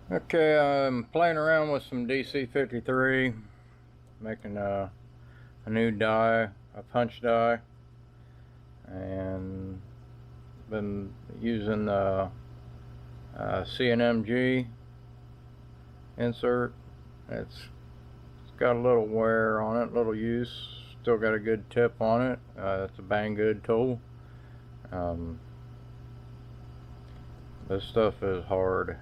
Okay, I'm playing around with some DC53, making a new die, a punch die, and been using the CNMG Insert. It's got a little wear on it, little use. Still got a good tip on it. It's a bang good tool. This stuff is hard.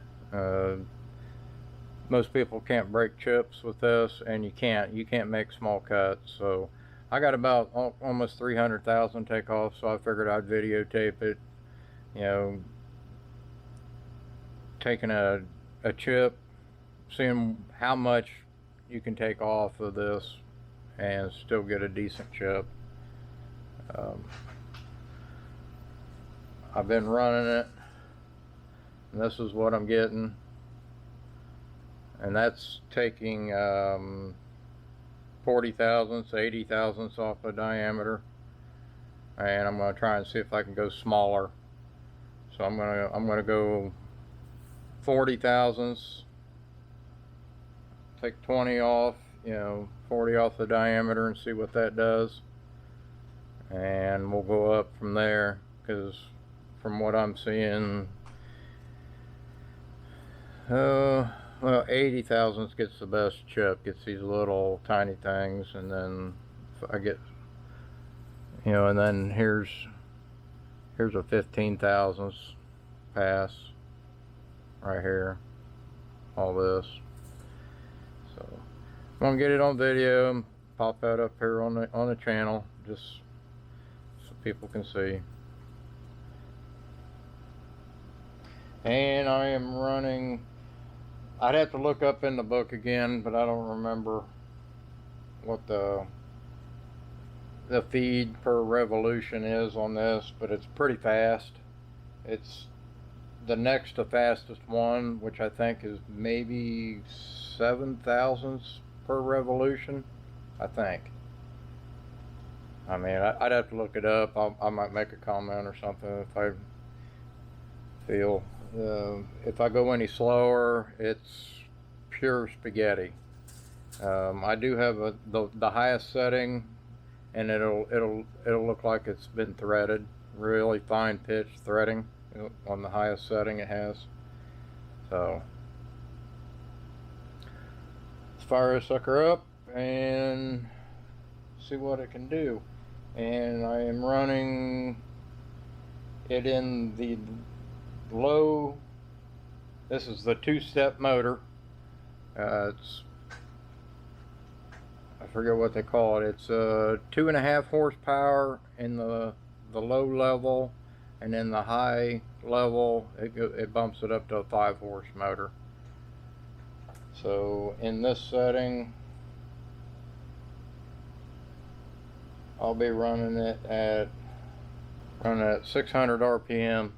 Most people can't break chips with this, and you can't make small cuts. So I got about almost 300,000 take off, so I figured I'd videotape it, you know, taking a chip, seeing how much you can take off of this and still get a decent chip. I've been running it, and this is what I'm getting. And that's taking 40 thousandths, 80 thousandths off the diameter. And I'm going to try and see if I can go smaller. So I'm going to go 40 thousandths, take 20 off, 40 off the diameter, and see what that does. And we'll go up from there, because from what I'm seeing, well, 80 thousandths gets the best chip, gets these little tiny things, and then I get, and then here's a 15 thousandths pass right here, all this. So I'm gonna get it on video and pop that up here on the channel, just so people can see. And I am running, I'd have to look up in the book again, but I don't remember what the feed per revolution is on this, but it's pretty fast. It's the next to fastest one, which I think is maybe 7 thousandths per revolution, I think. I mean, I'd have to look it up. I might make a comment or something if I feel. If I go any slower, it's pure spaghetti. I do have the highest setting, and it'll look like it's been threaded, really fine pitch threading on the highest setting it has. So let's fire this sucker up and see what it can do. And I am running it in the low. This is the two-step motor. It's, I forget what they call it. It's 2.5 horsepower in the low level, and in the high level it bumps it up to a 5-horse motor. So in this setting, I'll be running it at 600 RPM.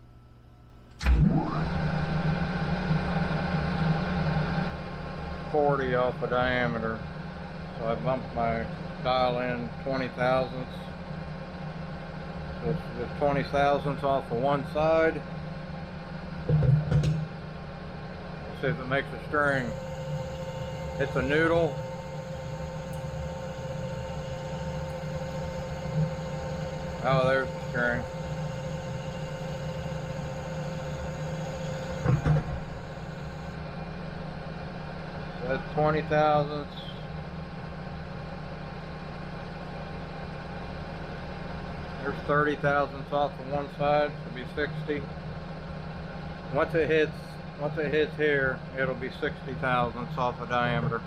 40 off the diameter. So I bumped my dial in 20 thousandths. So it's 20 thousandths off of one side. Let's see if it makes a string. It's a noodle. Oh, there's the string. That's 20 thousandths. There's 30 thousandths off of one side, so it'll be 60. Once it hits here, it'll be 60 thousandths off the diameter.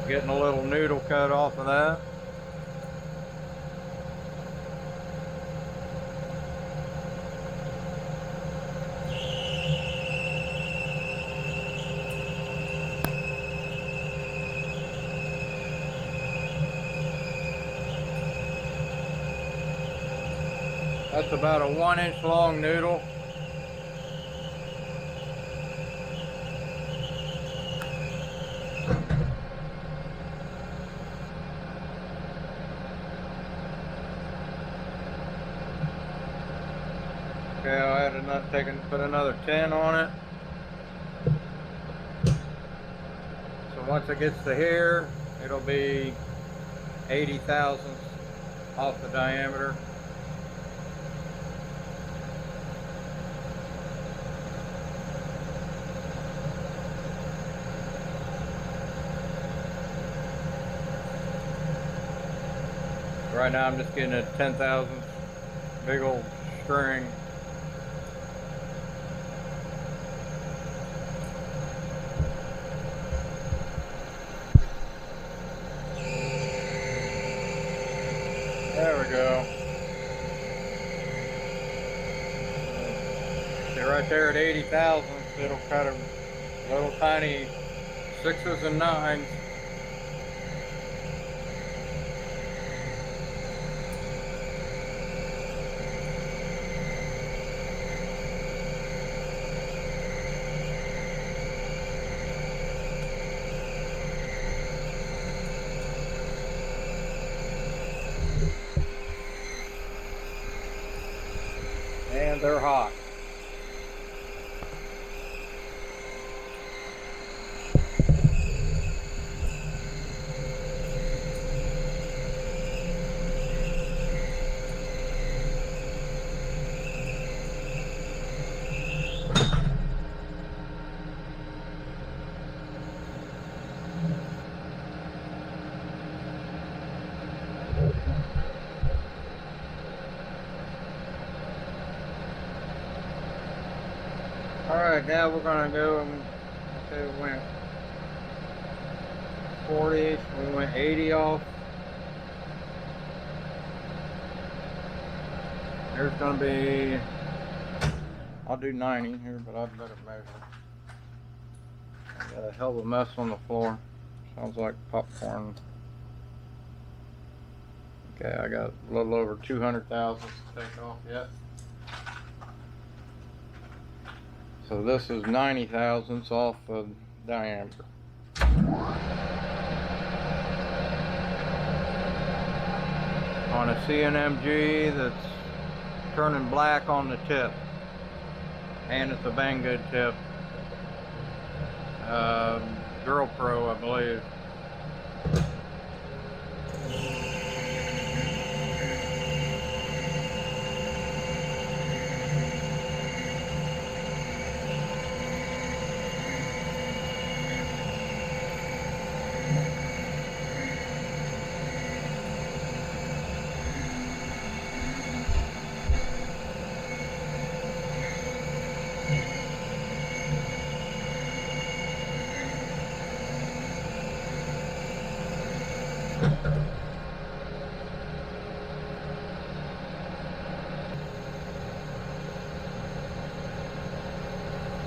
Getting a little noodle cut off of that. That's about a 1-inch long noodle. put another 10 on it. So once it gets to here, it'll be 80 thousandths off the diameter. Right now I'm just getting a 10 thousandths big old string. There we go. See right there at 80 thousandths, it'll cut a little tiny 6s and 9s. And they're hot. Alright, now we're going to go and say we went 40, we went 80 off. There's going to be, I'll do 90 here, but I'd better measure. I got a hell of a mess on the floor. Sounds like popcorn. Okay, I got a little over 200 thousandths to take off yet. So this is 90 thousandths off of diameter. On a CNMG that's turning black on the tip. And it's a Banggood tip. Girl Pro, I believe.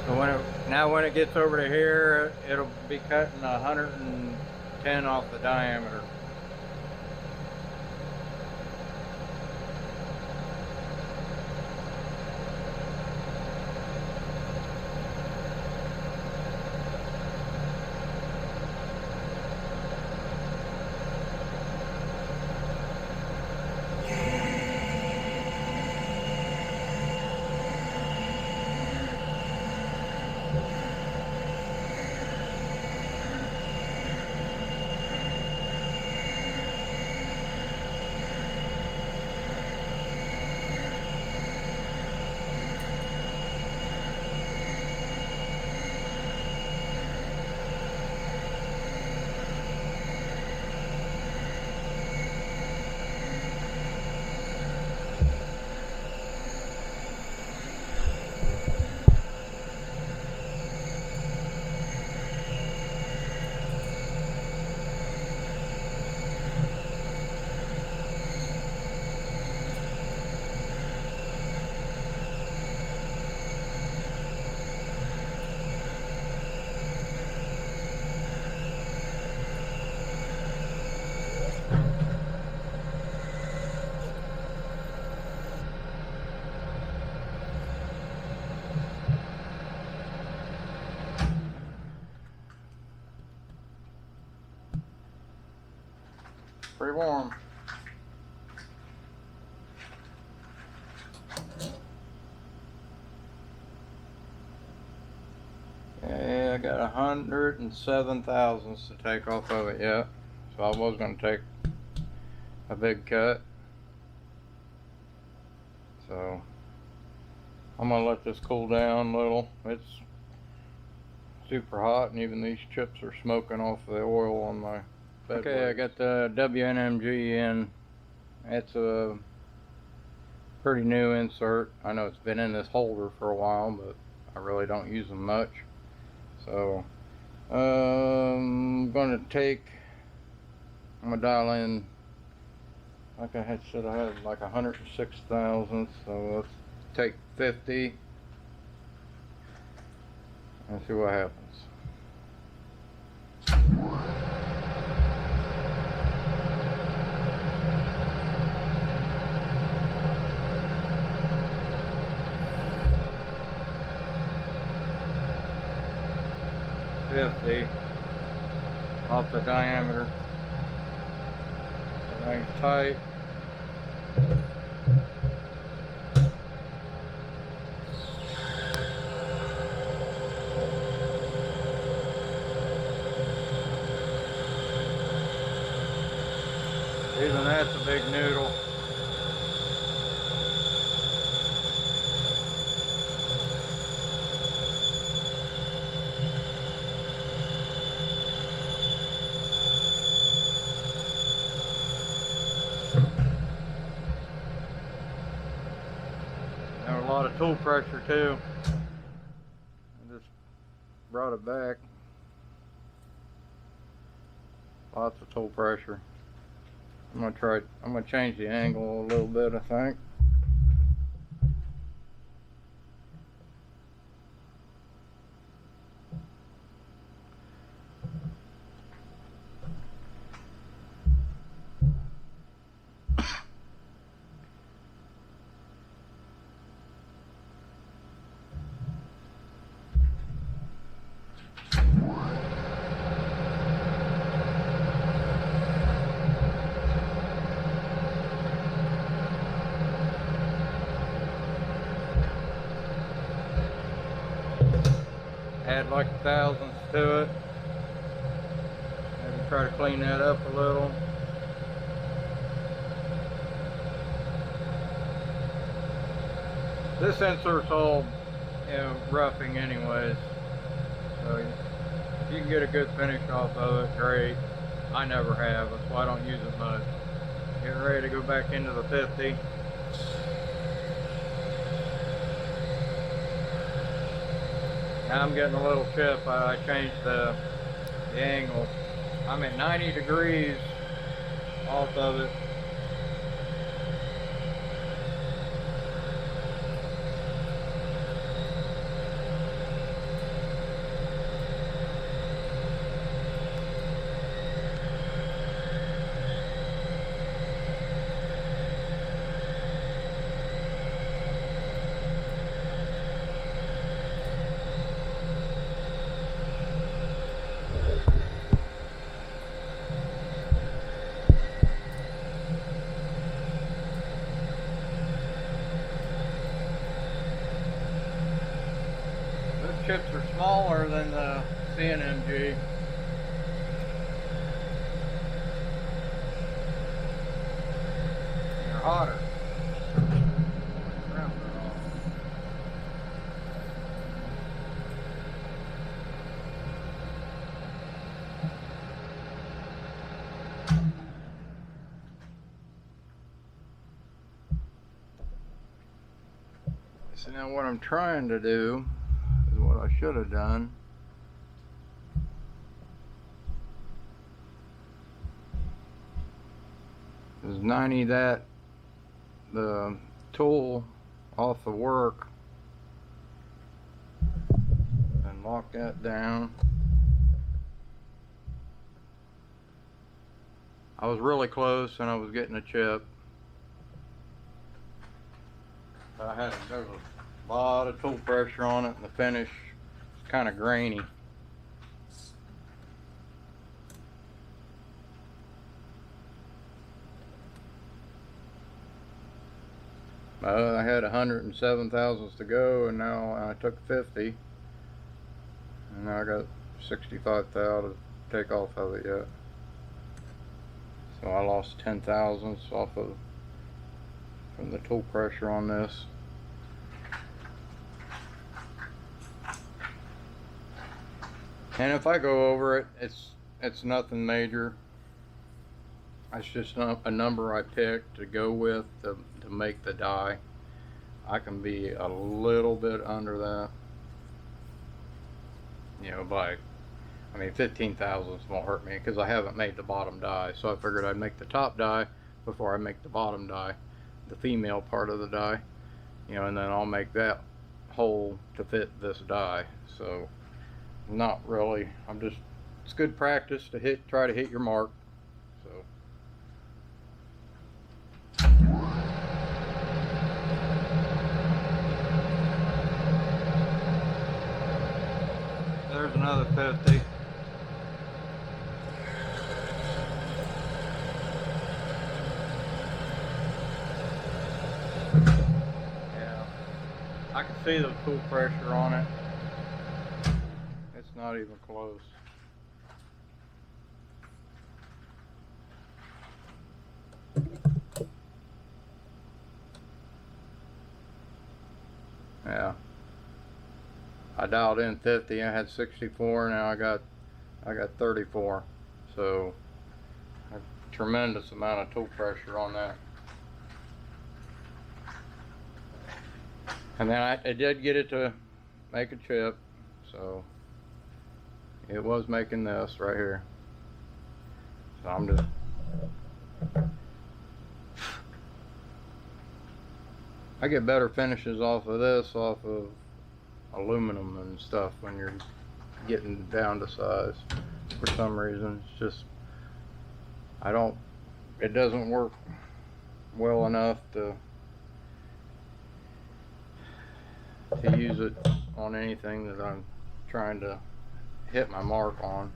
So when it gets over to here, it'll be cutting 110 off the diameter. Pretty warm. got 107 thousandths to take off of it yet, so I was going to take a big cut. So I'm going to let this cool down a little. It's super hot, and even these chips are smoking off the oil on my bed. Okay, I got the CNMG in. It's a pretty new insert. I know it's been in this holder for a while, but I really don't use them much. So I'm gonna dial in, like I said I had like 106 thousandths, so let's take 50 and see what happens. Off the diameter. Everything's tight. Even that's a big noodle. There was a lot of tool pressure too. I just brought it back. Lots of tool pressure. I'm gonna change the angle a little bit, I think. Add like 1,000ths to it. Maybe try to clean that up a little. This insert's all, roughing anyways. So if you can get a good finish off of it, great. I never have, that's why I don't use it much. Getting ready to go back into the 50. Now I'm getting a little chip. I changed the angle. I'm at 90 degrees off of it. Chips are smaller than the CNMG. They're hotter. So now what I'm trying to do, what I should have done, is 90 the tool off the work and lock that down. I was really close and I was getting a chip. There was a lot of tool pressure on it, and the finish is kind of grainy. I had 107 thousandths to go, and now I took 50, and now I got 65 thou to take off of it yet. So I lost 10 thousandths off of from the tool pressure on this. And if I go over it, it's nothing major. It's just a number I picked to go with to make the die. I can be a little bit under that, you know, by, I mean, 15 thousandths won't hurt me because I haven't made the bottom die. So I figured I'd make the top die before I make the bottom die, the female part of the die, you know, and then I'll make that hole to fit this die. So not really, it's good practice to try to hit your mark. So there's another 50. Yeah, I can see the tool pressure on it. It's not even close. Yeah, I dialed in 50. I had 64. Now I got 34. So a tremendous amount of tool pressure on that. And then I did get it to make a chip, so it was making this right here. So I'm just I get better finishes off of this, off of aluminum and stuff when you're getting down to size. For some reason, it's just it doesn't work well enough to use it on anything that I'm trying to hit my mark on.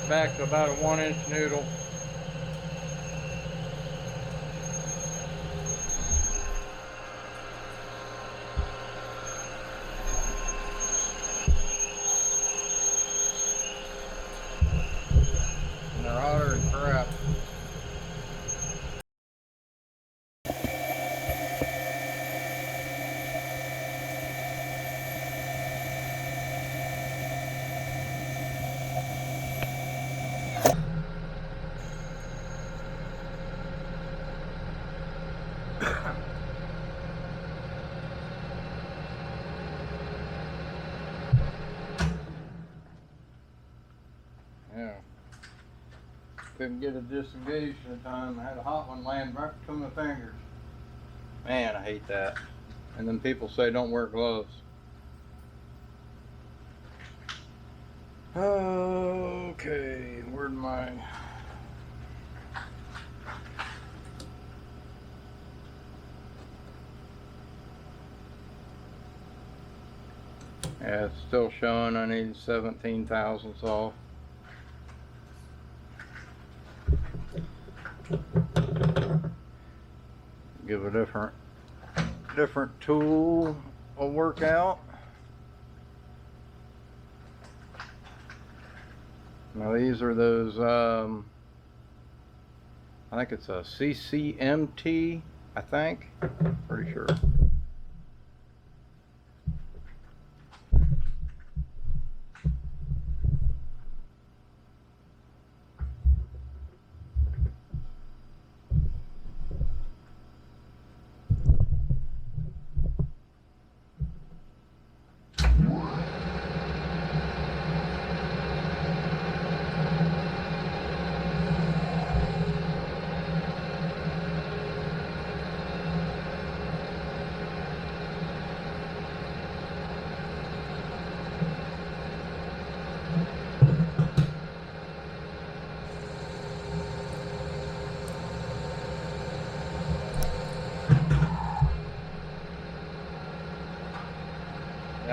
Back to about a 1-inch noodle. And they're hotter than crap. Yeah. Couldn't get it disengaged in time. I had a hot one land right between my fingers. Man, I hate that. And then people say don't wear gloves. Okay, where'd my... Yeah, it's still showing I need 17 thousandths off. Give a different tool a workout. Now these are those, I think it's a CCMT, I think, pretty sure.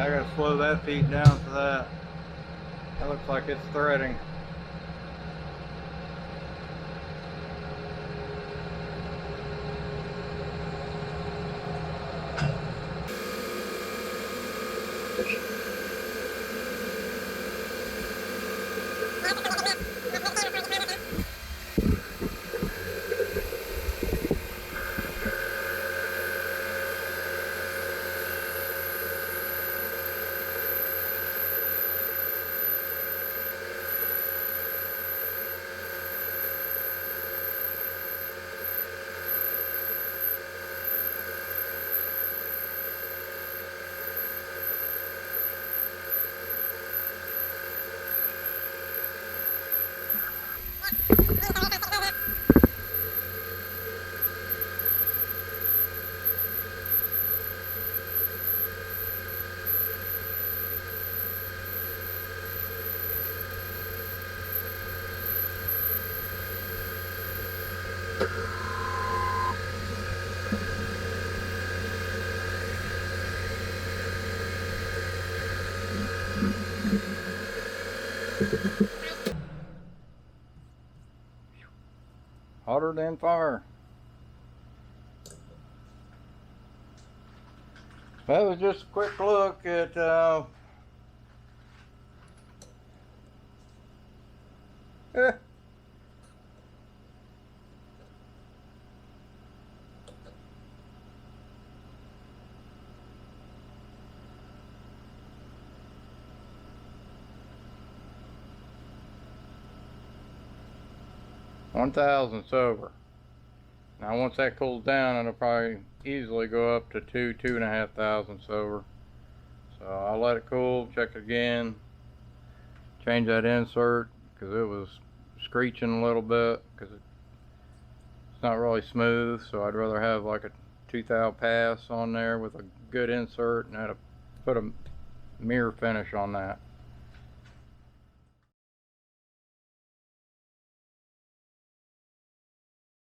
I gotta slow that feed down for that. That looks like it's threading. Hotter than fire. That was just a quick look at $1,000 over. Now once that cools down, it'll probably easily go up to two and a half thousand over. So I'll let it cool, check it again, change that insert because it was screeching a little bit because it's not really smooth. So I'd rather have like a 2 thou pass on there with a good insert, and I'd put a mirror finish on that.